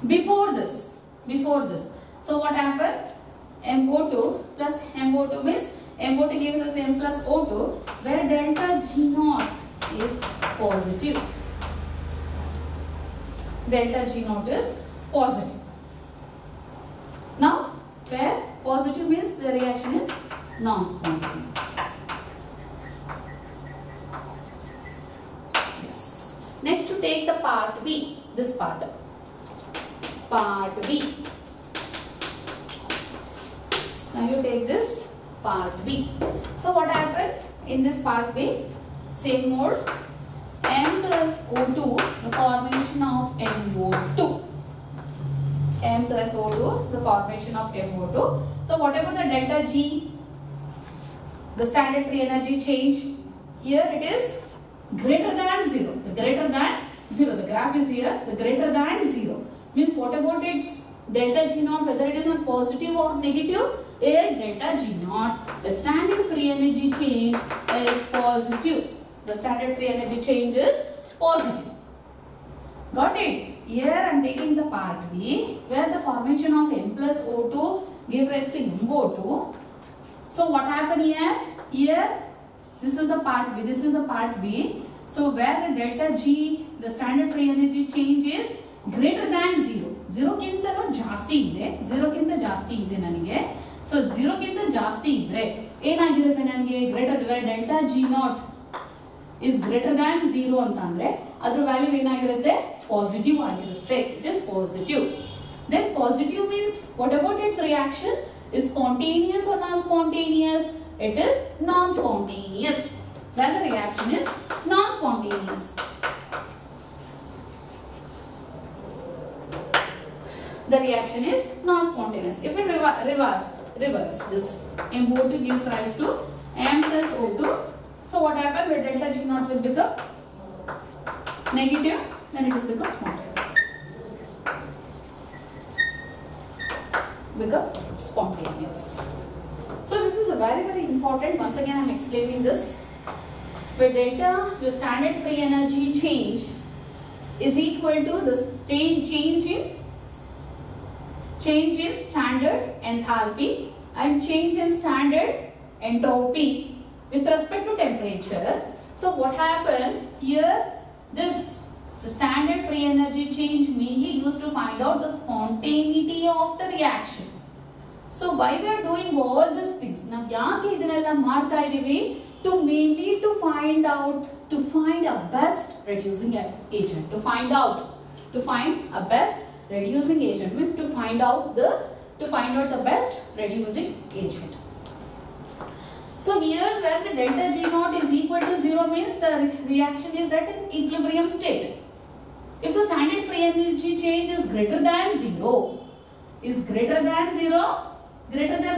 Before this. So what happened? MO2 plus MO2 means MO2 gives us M plus O2 where delta G naught is positive. Delta G naught is positive. Now where positive means the reaction is non-spontaneous. Yes. Next to take the part B, this part. Part B. Now you take this part B. So what happened in this part B? Same mode. M plus O2, the formation of MO2. M plus O2, the formation of MO2. So whatever the delta G, the standard free energy change, here it is greater than 0. The greater than 0. The graph is here, the greater than 0. Means what about its delta G naught, whether it is a positive or negative? Here delta G naught, the standard free energy change is positive. The standard free energy change is positive. Got it? Here I am taking the part B where the formation of M plus O2 give rise to MO2. So what happened here? Here this is a part B, this is a part B. So where the delta G, the standard free energy change is greater than 0. 0 ಕಿಂತನೂ ಜಾಸ್ತಿ ಇದೆ. 0 ಕಿಂತ ಜಾಸ್ತಿ ಇದೆ ನನಗೆ. So 0 ಕಿಂತ ಜಾಸ್ತಿ ಇದ್ರೆ ಏನಾಗಿರುತ್ತೆ ನನಗೆ? Greater delta G naught is greater than 0 ಅಂತ ಅಂದ್ರೆ ಅದರ ವ್ಯಾಲ್ಯೂ ಏನಾಗಿರುತ್ತೆ? ಪಾಸಿಟಿವ್ ಆಗಿರುತ್ತೆ. It is positive. Then positive means what about its reaction? Is spontaneous or non-spontaneous? It is non-spontaneous. then the reaction is non-spontaneous. The reaction is non-spontaneous. If we reverse this, MO2 gives rise to M plus O2. So what happens? The delta G naught will become negative, then it is become spontaneous. Become spontaneous. So this is a very important. Once again I am explaining this. Where delta, your standard free energy change, is equal to the change in standard enthalpy and change in standard entropy with respect to temperature. So what happened here? This standard free energy change mainly used to find out the spontaneity of the reaction. So why we are doing all these things? Now, yaake idinella marta idivi to mainly to find a best reducing agent. To find a best reducing agent means to find out the best reducing agent. So here where the delta G naught is equal to 0 means the reaction is at an equilibrium state. If the standard free energy change is greater than 0, greater than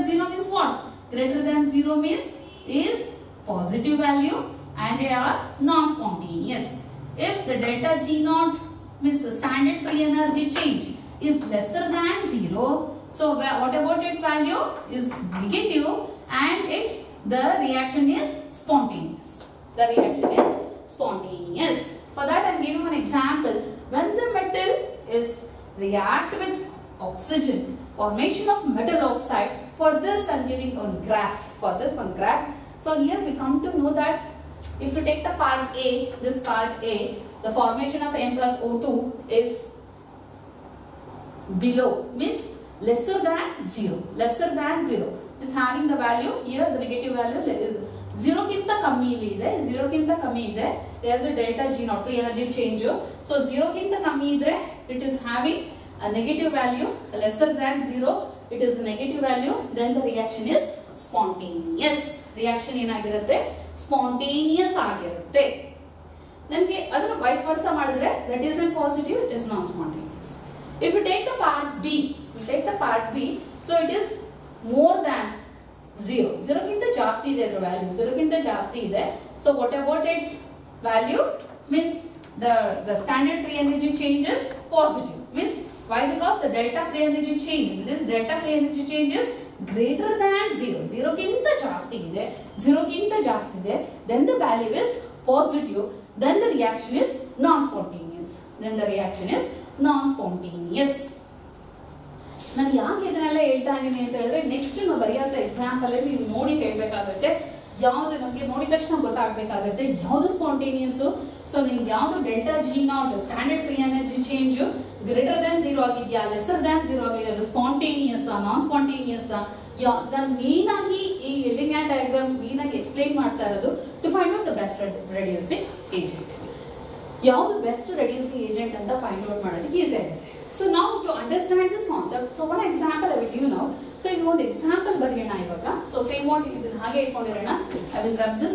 0 means what? Greater than 0 means is positive value and they are non-spontaneous. If the delta G naught means the standard free energy change is lesser than 0, so what about its value? Is negative and the reaction is spontaneous. The reaction is spontaneous. For that I am giving an example. When the metal is react with oxygen, formation of metal oxide. For this I am giving one graph. So here we come to know that if you take the part A, this part A, the formation of M plus O2 is below, means lesser than 0. Lesser than 0 is having the value, here the negative value is 0 kinta kammi idre, there the delta G naught free energy change. So 0 kinta kammi idre, it is having a negative value, lesser than 0, it is a negative value, then the reaction is spontaneous. Reaction enagirutte spontaneous ಆಗಿರುತ್ತೆ. ನನಗೆ ಅದನ್ನು vice versa ಮಾಡಿದ್ರೆ that is a positive, it is non spontaneous. If you take the part B, so it is more than 0. 0 ಗಿಂತ ಜಾಸ್ತಿ ಇದೆ ಅದರ value, 0 ಗಿಂತ ಜಾಸ್ತಿ ಇದೆ. So what about its value? Means the standard free energy change is positive. Means why? Because the delta free energy change, this delta free energy change is greater than 0. 0 ಗಿಂತ ಜಾಸ್ತಿ ಇದೆ, then the value is positive, then the reaction is non-spontaneous. ನಾನು ಯಾಕೆ ಇದನ್ನೆಲ್ಲ ಹೇಳ್ತಾ ಇದ್ದೀನಿ ಅಂತ ಹೇಳಿದ್ರೆ ನೆಕ್ಸ್ಟ್ ನಾವು ಬರೆಯುವಂಥ ಎಕ್ಸಾಂಪಲ್ ಅಲ್ಲಿ ನೀವು ನೋಡಿ ಹೇಳಬೇಕಾಗುತ್ತೆ. ಯಾವುದು ನಮಗೆ ನೋಡಿದ ತಕ್ಷಣ ಗೊತ್ತಾಗಬೇಕಾಗುತ್ತೆ ಯಾವುದು ಸ್ಪಾಂಟೇನಿಯಸ್. ಸೊ ನಿಮ್ಗೆ ಯಾವುದು delta G not standard free energy change greater than 0 ಆಗಿದೆಯಾ, ಲೆಸರ್ ದ್ಯಾನ್ 0 ಆಗಿದೆ, ಅದು ಸ್ಪಾಂಟೇನಿಯಸ್ ನಾನ್ ಸ್ಪಾಂಟೇನಿಯಸ್. ನಾನು ಮೇನ್ ಆಗಿ ಈ ಎಲಿಗ್ಯಾಂಟ್ ಡಯಾಗ್ರಾಮ್ ಮೇನ್ ಆಗಿ ಎಕ್ಸ್ಪ್ಲೈನ್ ಮಾಡ್ತಾ ಇರೋದು to find out the best reducing agent. ಯಾವುದು ಬೆಸ್ಟ್ ರೆಡ್ಯೂಸಿಂಗ್ ಏಜೆಂಟ್ ಅಂತ ಫೈಂಡ್ ಔಟ್ ಮಾಡೋದಕ್ಕೆ ಈಸಿ ಆಗುತ್ತೆ. So now to understand this concept, so one example I will give now. So you want example ಬರೆಯೋಣ ಇವಾಗ. So same what ಇದನ್ನ ಹಾಗೆ ಇಟ್ಕೊಂಡಿರೋಣ. I will grab this